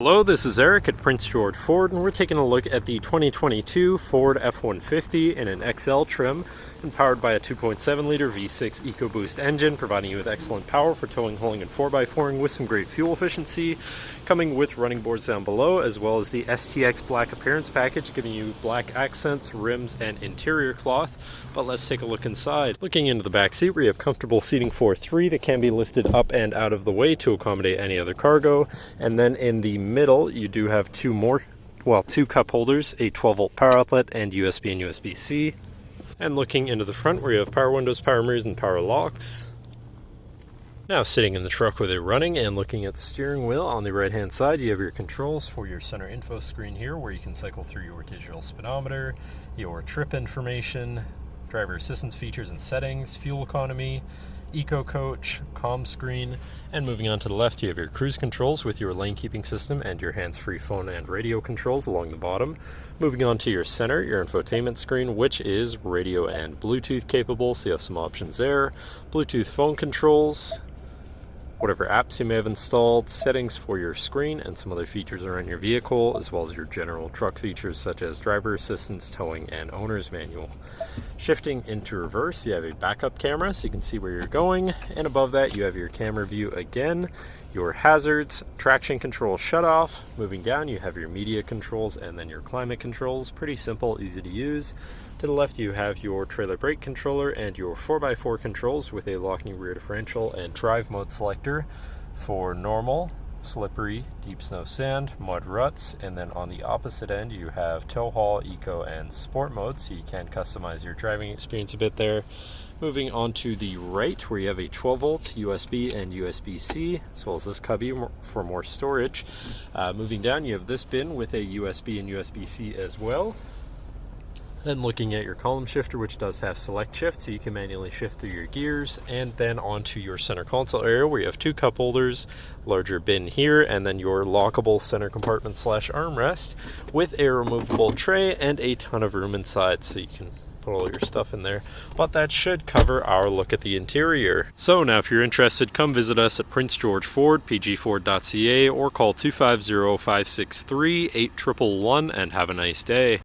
Hello, this is Eric at Prince George Ford, and we're taking a look at the 2022 Ford F-150 in an XL trim and powered by a 2.7-liter V6 EcoBoost engine, providing you with excellent power for towing, hauling, and 4x4ing with some great fuel efficiency, coming with running boards down below, as well as the STX Black Appearance Package, giving you black accents, rims, and interior cloth. But let's take a look inside. Looking into the back seat, we have comfortable seating for three that can be lifted up and out of the way to accommodate any other cargo. And then in the middle, you do have two cup holders, a 12-volt power outlet, and USB and USB-C. And looking into the front, where you have power windows, power mirrors, and power locks. Now sitting in the truck with it running and looking at the steering wheel, on the right hand side you have your controls for your center info screen here, where you can cycle through your digital speedometer, your trip information, driver assistance features and settings, fuel economy, eco coach, comm screen, and moving on to the left you have your cruise controls with your lane keeping system and your hands-free phone and radio controls along the bottom. Moving on to your center, your infotainment screen, which is radio and Bluetooth capable, so you have some options there. Bluetooth phone controls, whatever apps you may have installed, settings for your screen, and some other features around your vehicle, as well as your general truck features such as driver assistance, towing, and owner's manual. Shifting into reverse, you have a backup camera so you can see where you're going, and above that you have your camera view again, your hazards, traction control shutoff. Moving down you have your media controls and then your climate controls. Pretty simple, easy to use. To the left you have your trailer brake controller and your 4x4 controls with a locking rear differential and drive mode selector for normal, slippery, deep snow sand, mud ruts, and then on the opposite end you have tow haul, eco, and sport mode, so you can customize your driving experience a bit there. Moving on to the right, where you have a 12-volt USB and USB-C, as well as this cubby for more storage. Moving down, you have this bin with a USB and USB-C as well. Then looking at your column shifter, which does have select shift, so you can manually shift through your gears. And then onto your center console area, where you have two cup holders, larger bin here, and then your lockable center compartment / armrest with a removable tray and a ton of room inside, so you can put all your stuff in there. But that should cover our look at the interior. So now if you're interested, come visit us at Prince George Ford, pgford.ca, or call 250-563-8111 and have a nice day.